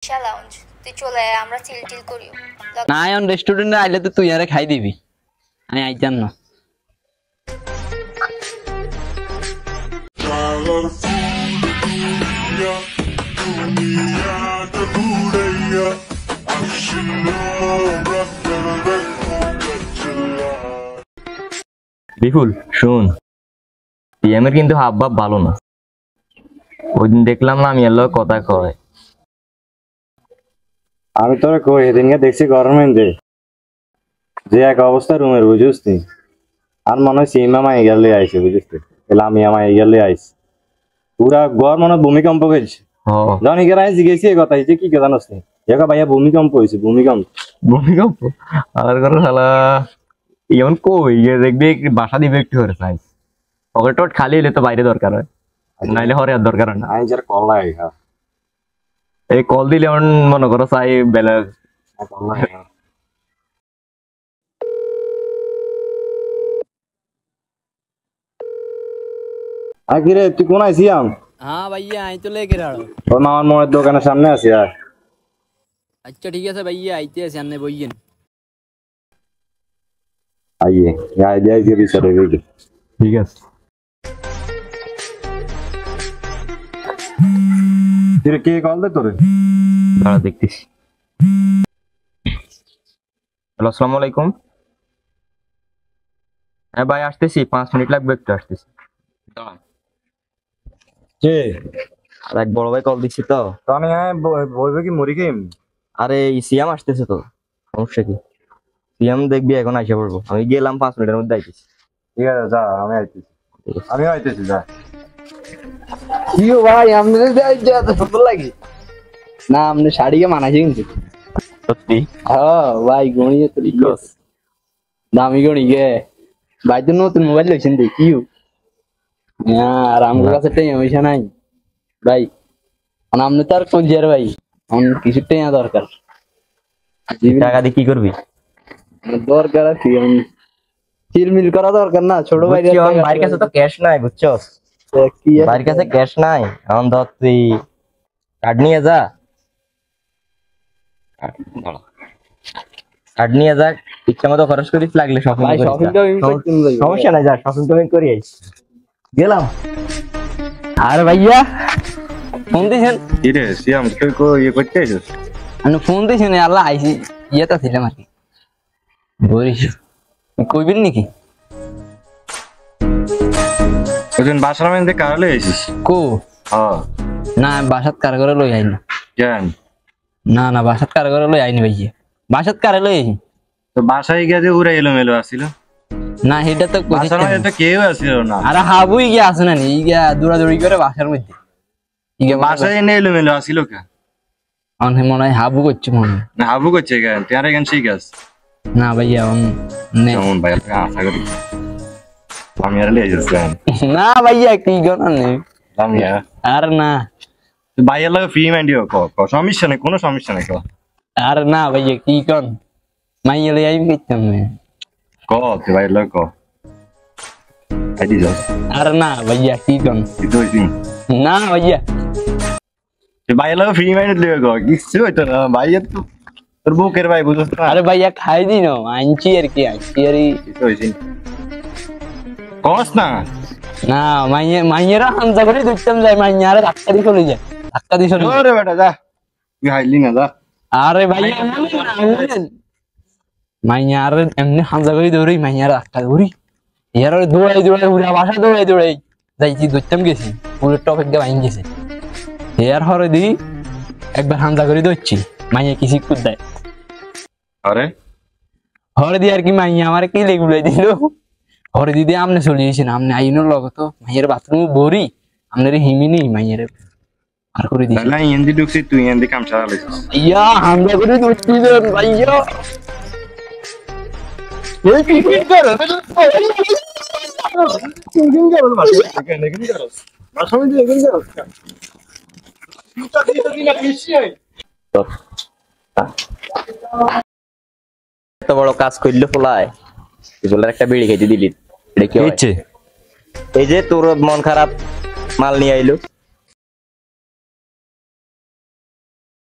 lounge তুই চলে আয় আমরা চিল করি না এখন রেস্টুরেন্টে আইলে তো তুই আরে খাই দিবি আমি আইতাম না বিপুল শুন পিএমের কিন্তু হাব ভাব ভালো না ওই দিন দেখলাম না আমি এলো কথা কয় আমি তোর কই এদিনকে দেখছি গভর্নমেন্টে যে এক অবস্থা রুমের বুঝিস নি আর মনে হয় সীমা মাই গেলে আইছে বুঝিস তাহলে আমি আমার গেলে আইস পুরা ঘর মনে ভূমিকম্প গেছে জানি কে রাইছি গেছি এই কথা হইছে কি কে জানোস নি একা ভাইয়া ভূমিকম্প হইছে ভূমিকম্প আর করে শালা এমন কই দেখবি বাসা দিবে একটু করে চাই পকেট টট খালি হলে তো বাইরে দরকার হয় নাইলে হরে আর দরকার হয় না আই যার কল লাই এই কল দিলে এমন মনে করো চাই বেলা কল লাই আকিরে তুই কোন আইছিয়াম হ্যাঁ ভাইয়া আই তো লেগে রাড়ো ওর মামার মোড়ের দোকানের সামনে আছি আর আচ্ছা ঠিক আছে ভাইয়া আইতে আছে আন্নে বইয়েন আইয়ে গাই দেই যে বিচারে গেছে ঠিক আছে তুই কে কল দে তোরে দাঁড়া দেখতেছি হ্যালো আসসালামু আলাইকুম হ্যাঁ ভাই আসতেছি 5 মিনিট লাগবে একটু আসতেছি দাঁড়া কে আর এক বড় ভাই কল দিচ্ছি তো আমি বইবে কি মরি গেম আরে সিয়াম আসতেছে তো সমস্যা কি সিয়াম দেখবি এখন আইসা পড়বো আমি গেলাম 5 মিনিটের মধ্যে আইতেছি ঠিক আছে যা আমি আইতেছি যা ইও ভাই আমাদের যাই যা তো সুন্দর লাগে না আমনে শাড়িকে মানাইছে কিন্তু সত্যি হ্যাঁ ভাই গণিয়ে তো লিখস দামি গণি গে ভাই তো নতুন মোবাইল লইছেন দেখিও হ্যাঁ আর আমার কাছে টাইম হইছে নাই ভাই আমনে তার কোন জিয়ার ভাই আমার কিছু টাইম দরকার টাকা দিয়ে কি করবি দরকার আছে চিলমিল করা দরকার না ছোট ভাই বাড়ির কাছে তো ক্যাশ নাই বুঝছস বাড়ির কাছে ক্যাশ নাই এখন ধর তুই কার্ড নিয়ে যা কার্ড নিয়ে যা ইচ্ছা মতো খরচ করিস লাগলে শপিং সমস্যা নাই যা শপিং টপিং করি আইস গেলাম আর ভাইয়া ফোন দিছেন কি রে সিয়াম তুই কো ইয়ে করতে আইছিস আমি ফোন দিছেন আল্লাহ আইছি ইয়েটা ছিলাম আর কি বলিস কইবেন নাকি ওজন বাসার মধ্যে কারলে আইছিস কো হ্যাঁ না বাসাত কার করে লই আইনি কেন না না বাসাত কার করে লই আইনি ভাইয়া বাসাত কারে লই আইনি তো বাসায় গিয়ে যে উড়ে এলো মেলো আসিল না এটা তো বাসার মধ্যে তো কেউ আসিল না আরে হাবুই গিয়া আছে না ই গিয়া দৌড়াদৌড়ি করে বাসার মধ্যে বাসায় এনে এলো মেলো আসিল কে অনেক মনে হয় হাবু করছে মনে হয় না হাবু করছে কেন তুই আর এখান ঠিক আছে না ভাইয়া কেমন ভাই আশা করি আমি আর লেগে যাচ্ছি না ভাইয়া কি গনা নেই আমি আর না ভাইয়ের লাগে ফ্রি মাইন্ডিও সমস্যা নেই কোনো সমস্যা নেই আর না ভাইয়া কি কন মাইয়া লই আইম কইতাম না তুই ভাইয়ের লাগে আইডি যাস আর না ভাইয়া কি কন না ভাইয়া তুই ভাইয়ের লাগে ফ্রি মাইন্ড লিয়ে কিছু হইতো না ভাইয়ের তো তোর বুকের ভাই বুঝছ না আরে ভাইয়া খাই দিন আনছি আর কি আনছি আর কিছু হইছে কস না না মাইয়েরা হামজা করে দুইটাম যায় মাইয়ারে ধাক্কা দিয়ে চলে যায় ধাক্কা দিয়ে চলে ওরে বেটা যা তুই হাইলি না যা আরে ভাইয়া মাইয়ারে এমনি হামজা করে দৌড়ি মাইয়ারে ধাক্কা দৌড়ি ইয়ার দৌড়াই উড়া বাসা দৌড়াই যাইছি দুইটাম গেছি পুরো টপ একদম ভাঙ গেছে ইয়ার হরে দি একবার হামজা করে দৌড়ছি মাইয়া কিছু কুদ দেয় আরে হরে দি আর কি মাইয়া আমার কি লেগুলাই দিল হরে দিদি আমনে চলে গেছেন আমনে আইনোর লগত মাইয়ের বাথরুম বড়ি আমনের হিমিনি মাইয়ের আর করে দিছি তাহলে এন্দি ঢুকছি তুই এন্দি কাম চালাইছিস ইয়া হামলা করে দৌড়ছি ভাইয়া এই কি করো এত বড় কাজ করলে ফলায় একটা বিড়ি খাইতে দিলি এটা কি হচ্ছে এই যে তোর মন খারাপ মাল নিয়ে আইলো